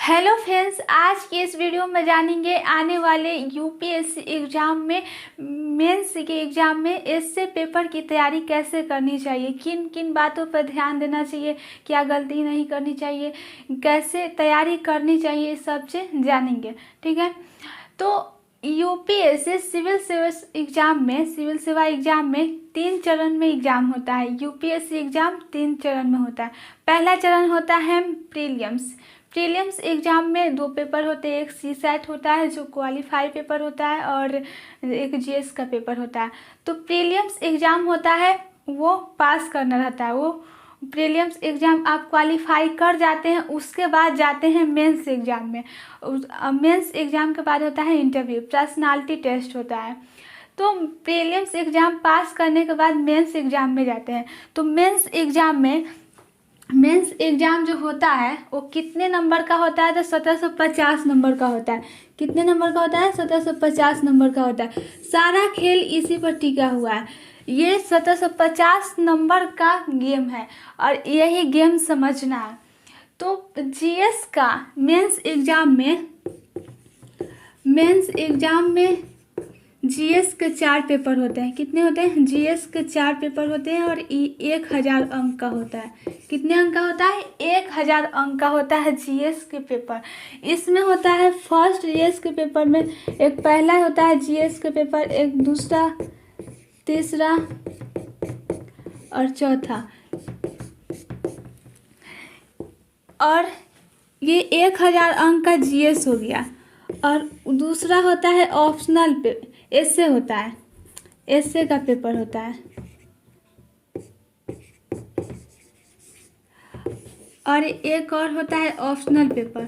Hello friends, आज के इस वीडियो में जानेंगे आने वाले यूपीएससी एग्ज़ाम में मेंस के एग्ज़ाम में एसए पेपर की तैयारी कैसे करनी चाहिए, किन किन बातों पर ध्यान देना चाहिए, क्या गलती नहीं करनी चाहिए, कैसे तैयारी करनी चाहिए, इस सब से जानेंगे। ठीक है, तो यूपीएससी सिविल सेवा एग्ज़ाम में 3 चरण में एग्ज़ाम होता है। यूपीएससी एग्ज़ाम 3 चरण में होता है। पहला चरण होता है प्रीलिम्स एग्ज़ाम में 2 पेपर होते हैं। एक सीसैट होता है जो क्वालिफाई पेपर होता है और एक जीएस का पेपर होता है। तो प्रीलिम्स एग्ज़ाम होता है वो पास करना रहता है। वो प्रीलिम्स एग्ज़ाम आप क्वालिफाई कर जाते हैं, उसके बाद जाते हैं मेंस एग्ज़ाम में। मेंस एग्ज़ाम के बाद होता है इंटरव्यू, पर्सनालिटी टेस्ट होता है। तो प्रीलिम्स एग्ज़ाम पास करने के बाद मेंस एग्ज़ाम में जाते हैं। तो मेंस एग्ज़ाम जो होता है वो कितने नंबर का होता है? तो 1750 नंबर का होता है। कितने नंबर का होता है? 1750 नंबर का होता है। सारा खेल इसी पर टिका हुआ है। ये 1750 नंबर का गेम है और यही गेम समझना है। तो जीएस का मेंस एग्ज़ाम में जीएस के 4 पेपर होते हैं। कितने होते हैं? जीएस के 4 पेपर होते हैं और 1000 अंक का होता है। कितने अंक का होता है? 1000 अंक का होता है जीएस के पेपर। इसमें होता है फर्स्ट जीएस के पेपर में एक पहला होता है जीएस के पेपर, एक दूसरा, तीसरा और चौथा। और ये 1000 अंक का जीएस हो गया। और दूसरा होता है ऑप्शनल पेपर, एसए होता है, एसए का पेपर होता है। और एक और होता है ऑप्शनल पेपर।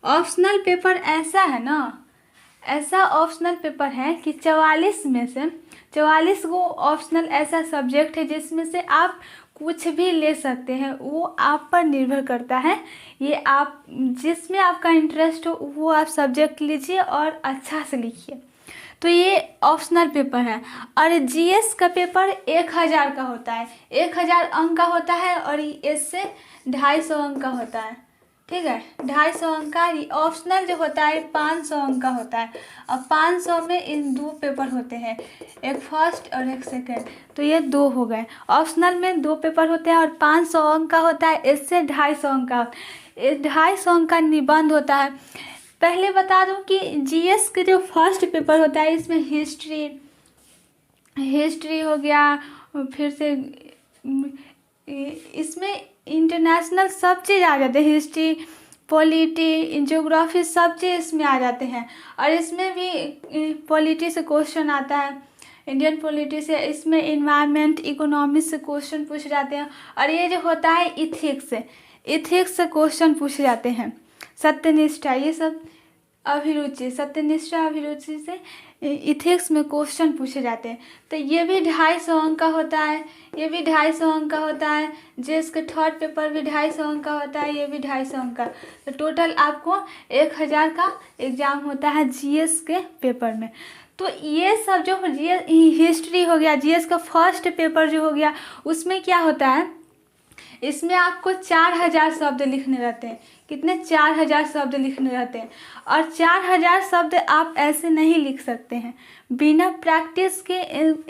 ऑप्शनल पेपर ऐसा है ना, ऐसा ऑप्शनल पेपर है कि 44 में से 44 को ऑप्शनल ऐसा सब्जेक्ट है जिसमें से आप कुछ भी ले सकते हैं। वो आप पर निर्भर करता है। ये आप जिसमें आपका इंटरेस्ट हो वो आप सब्जेक्ट लीजिए और अच्छा से लिखिए। तो ये ऑप्शनल पेपर है। और जीएस का पेपर 1000 का होता है, 1000 अंक का होता है। और इससे 250 अंक का होता है। ठीक है, 250 अंक का। ऑप्शनल जो होता है 500 अंक का होता है। और 500 में इन 2 पेपर होते हैं, एक फर्स्ट और एक सेकेंड। तो ये 2 हो गए। ऑप्शनल में 2 पेपर होते हैं और 500 अंक का होता है। इससे 250 अंक का, 250 अंक का निबंध होता है। पहले बता दूं कि जीएस के जो फर्स्ट पेपर होता है इसमें हिस्ट्री हो गया, फिर से इसमें इंटरनेशनल सब चीज़ आ जाते हैं। हिस्ट्री, पॉलिटी, ज्योग्राफी सब चीज़ इसमें आ जाते हैं। और इसमें भी पॉलिटी से क्वेश्चन आता है, इंडियन पॉलिटी से। इसमें इन्वायरमेंट, इकोनॉमी से क्वेश्चन पूछ जाते हैं। और ये जो होता है इथिक्स से क्वेश्चन पूछे जाते हैं। सत्यनिष्ठा, ये सब सत्यनिष्ठा अभिरुचि से इथिक्स में क्वेश्चन पूछे जाते हैं। तो ये भी 250 अंक का होता है, ये भी 250 अंक का होता है। जीएस का थर्ड पेपर भी 250 अंक का होता है, ये भी 250 अंक का। तो टोटल आपको 1000 का एग्ज़ाम होता है जीएस के पेपर में। तो ये सब जो हिस्ट्री हो गया, जीएस का फर्स्ट पेपर जो हो गया, उसमें क्या होता है, इसमें आपको 4000 शब्द लिखने रहते हैं। कितने? 4000 शब्द लिखने रहते हैं। और 4000 शब्द आप ऐसे नहीं लिख सकते हैं, बिना प्रैक्टिस के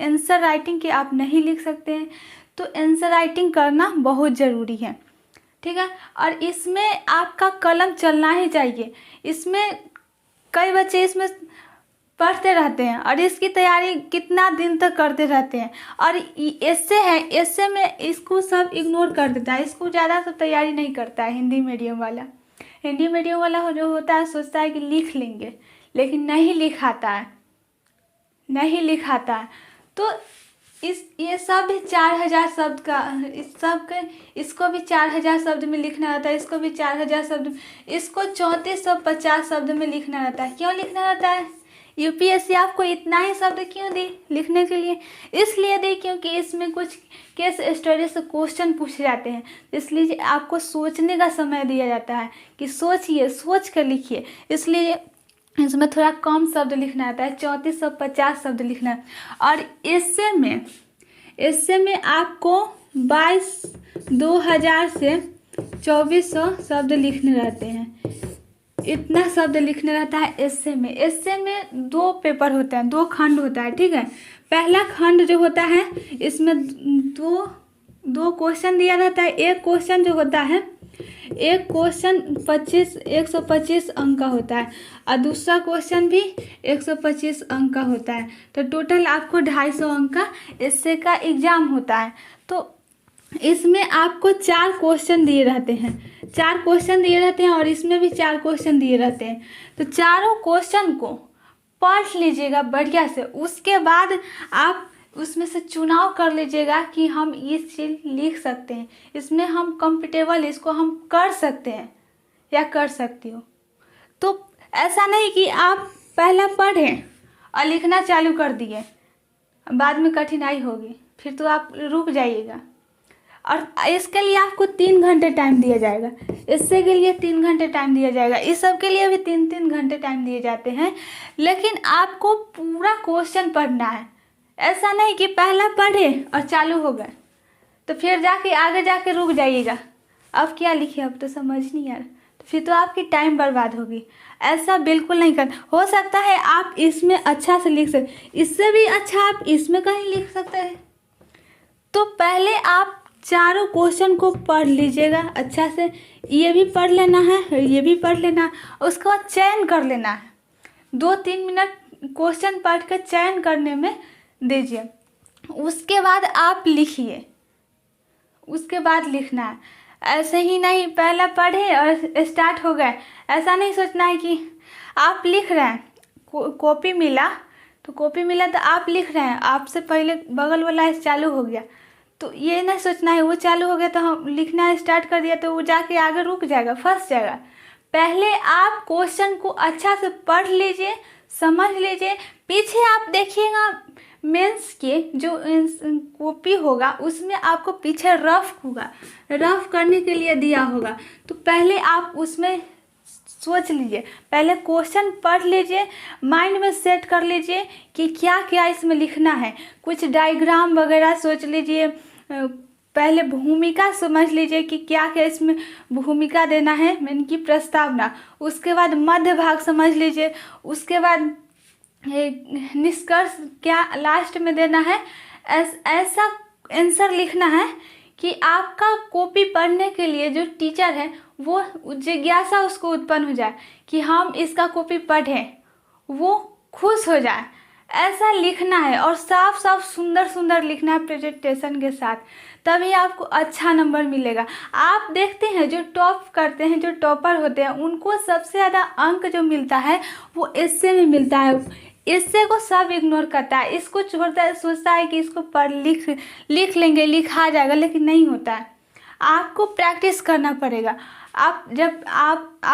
आंसर राइटिंग के आप नहीं लिख सकते हैं। तो आंसर राइटिंग करना बहुत ज़रूरी है। ठीक है, और इसमें आपका कलम चलना ही चाहिए। इसमें कई बच्चे इसमें पढ़ते रहते हैं और इसकी तैयारी कितना दिन तक करते रहते हैं। और एसए है, एसए में इसको सब इग्नोर कर देता है, इसको ज़्यादा सब तैयारी नहीं करता है। हिंदी मीडियम वाला जो होता है सोचता है कि लिख लेंगे, लेकिन नहीं लिखाता है। तो ये सब भी 4000 शब्द का, इसको भी 4000 शब्द में लिखना रहता है, इसको भी 4000 शब्द, इसको 3450 शब्द में लिखना रहता है। क्यों लिखना रहता है? यूपीएससी आपको इतना ही शब्द क्यों दी लिखने के लिए? इसलिए दी क्योंकि इसमें कुछ केस स्टडी से क्वेश्चन पूछे जाते हैं। इसलिए आपको सोचने का समय दिया जाता है कि सोचिए, सोच कर लिखिए। इसलिए इसमें थोड़ा कम शब्द लिखना आता है, 3450 शब्द लिखना है। और इससे में आपको 2000 से 2400 शब्द लिखने रहते हैं। इतना शब्द लिखने रहता है एस्से में। एस्से में 2 पेपर होते हैं, 2 खंड होता है, ठीक है। पहला खंड जो होता है इसमें दो क्वेश्चन दिया रहता है। एक क्वेश्चन जो होता है, एक क्वेश्चन 125 अंक का होता है और दूसरा क्वेश्चन भी 125 अंक का होता है। तो टोटल आपको 250 अंक का एस्से का एग्ज़ाम होता है। तो इसमें आपको 4 क्वेश्चन दिए रहते हैं, 4 क्वेश्चन दिए रहते हैं और इसमें भी 4 क्वेश्चन दिए रहते हैं। तो चारों क्वेश्चन को पढ़ लीजिएगा बढ़िया से। उसके बाद आप उसमें से चुनाव कर लीजिएगा कि हम ये चीज़ लिख सकते हैं, इसमें हम कंफर्टेबल, इसको हम कर सकते हैं या कर सकती हो। तो ऐसा नहीं कि आप पहला पढ़ें और लिखना चालू कर दिए, बाद में कठिनाई होगी, फिर तो आप रुक जाइएगा। और इसके लिए आपको 3 घंटे टाइम दिया जाएगा, इससे के लिए 3 घंटे टाइम दिया जाएगा, इस सब के लिए भी 3-3 घंटे टाइम दिए जाते हैं। लेकिन आपको पूरा क्वेश्चन पढ़ना है। ऐसा नहीं कि पहला पढ़े और चालू हो गए तो फिर जाके आगे जाके रुक जाइएगा, अब क्या लिखे, अब तो समझ नहीं आ रहा, तो फिर तो आपकी टाइम बर्बाद होगी। ऐसा बिल्कुल नहीं करना। हो सकता है आप इसमें अच्छा से लिख सकते, इससे भी अच्छा आप इसमें कहीं लिख सकते हैं। तो पहले आप चारों क्वेश्चन को पढ़ लीजिएगा अच्छा से, ये भी पढ़ लेना है, ये भी पढ़ लेना है, उसके बाद चयन कर लेना है। 2-3 मिनट क्वेश्चन पढ़ कर चयन करने में दीजिए। उसके बाद आप लिखिए, उसके बाद लिखना है। ऐसे ही नहीं पहला पढ़े और स्टार्ट हो गए, ऐसा नहीं सोचना है कि आप लिख रहे हैं, कॉपी मिला तो आप लिख रहे हैं, आपसे पहले बगल वाला चालू हो गया, तो ये नहीं सोचना है वो चालू हो गया तो हम लिखना स्टार्ट कर दिया तो वो जाके आगे रुक जाएगा, फंस जाएगा। पहले आप क्वेश्चन को अच्छा से पढ़ लीजिए, समझ लीजिए। पीछे आप देखिएगा मेंस के जो कॉपी होगा उसमें आपको पीछे रफ होगा, रफ करने के लिए दिया होगा। तो पहले आप उसमें सोच लीजिए, पहले क्वेश्चन पढ़ लीजिए, माइंड में सेट कर लीजिए कि क्या क्या इसमें लिखना है। कुछ डायग्राम वगैरह सोच लीजिए, पहले भूमिका समझ लीजिए कि क्या क्या इसमें भूमिका देना है, इनकी प्रस्तावना। उसके बाद मध्य भाग समझ लीजिए, उसके बाद निष्कर्ष क्या लास्ट में देना है। ऐसा आंसर लिखना है कि आपका कॉपी पढ़ने के लिए जो टीचर है वो जिज्ञासा उसको उत्पन्न हो जाए कि हम इसका कॉपी पढ़ें, वो खुश हो जाए। ऐसा लिखना है और साफ साफ सुंदर सुंदर लिखना है प्रेजेंटेशन के साथ, तभी आपको अच्छा नंबर मिलेगा। आप देखते हैं जो टॉप करते हैं, जो टॉपर होते हैं, उनको सबसे ज़्यादा अंक जो मिलता है वो एस्से में मिलता है। एस्से को सब इग्नोर करता है, इसको छोड़ता है, सोचता है कि इसको पढ़ लिख लेंगे, लिखा जाएगा, लेकिन नहीं होता है। आपको प्रैक्टिस करना पड़ेगा। आप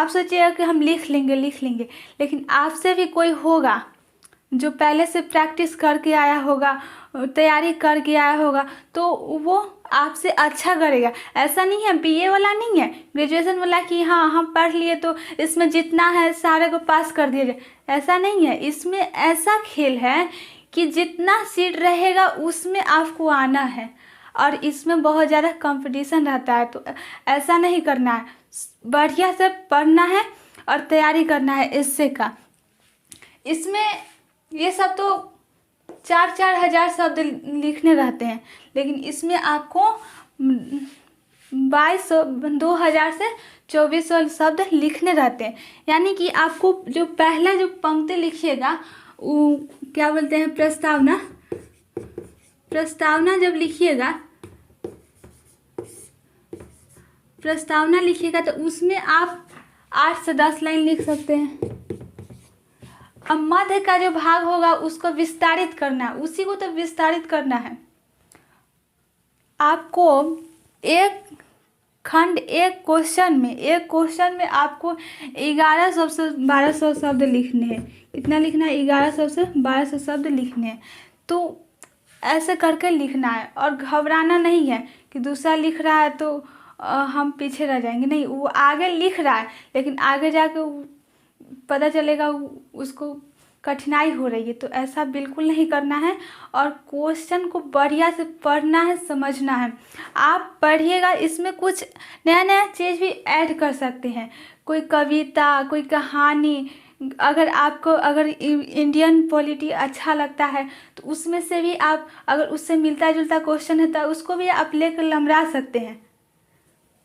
सोचिएगा कि हम लिख लेंगे, लेकिन आपसे भी कोई होगा जो पहले से प्रैक्टिस करके आया होगा, तैयारी करके आया होगा, तो वो आपसे अच्छा करेगा। ऐसा नहीं है, बीए वाला नहीं है, ग्रेजुएशन वाला कि हाँ हम पढ़ लिए तो इसमें जितना है सारे को पास कर दिया जाए, ऐसा नहीं है। इसमें ऐसा खेल है कि जितना सीट रहेगा उसमें आपको आना है और इसमें बहुत ज़्यादा कंपटीशन रहता है। तो ऐसा नहीं करना है, बढ़िया से पढ़ना है और तैयारी करना है एस्से का। इसमें ये सब तो 4-4 हज़ार शब्द लिखने रहते हैं, लेकिन इसमें आपको 2000 से 2400 शब्द लिखने रहते हैं। यानी कि आपको जो पहला जो पंक्ति लिखिएगा वो क्या बोलते हैं, प्रस्तावना जब लिखिएगा, तो उसमें आप 8 से 10 लाइन लिख सकते हैं। अब मध्य का जो भाग होगा उसको विस्तारित करना है, उसी को तो विस्तारित करना है। आपको एक क्वेश्चन में आपको 1100 से 1200 शब्द लिखने हैं। कितना लिखना है? 1100 से 1200 शब्द लिखने हैं। तो ऐसे करके लिखना है और घबराना नहीं है कि दूसरा लिख रहा है तो हम पीछे रह जाएंगे। नहीं, वो आगे लिख रहा है, लेकिन आगे जाके पता चलेगा उसको कठिनाई हो रही है, तो ऐसा बिल्कुल नहीं करना है और क्वेश्चन को बढ़िया से पढ़ना है, समझना है। आप पढ़िएगा, इसमें कुछ नया नया चीज़ भी ऐड कर सकते हैं, कोई कविता, कोई कहानी। अगर इंडियन पॉलिटी अच्छा लगता है तो उसमें से भी आप, अगर उससे मिलता जुलता क्वेश्चन है तो उसको भी आप लेकर लमरा सकते हैं।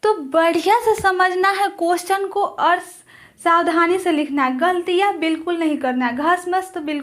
तो बढ़िया से समझना है क्वेश्चन को और सावधानी से लिखना है, गलतियाँ बिल्कुल नहीं करना है, घस मस तो बिल्कुल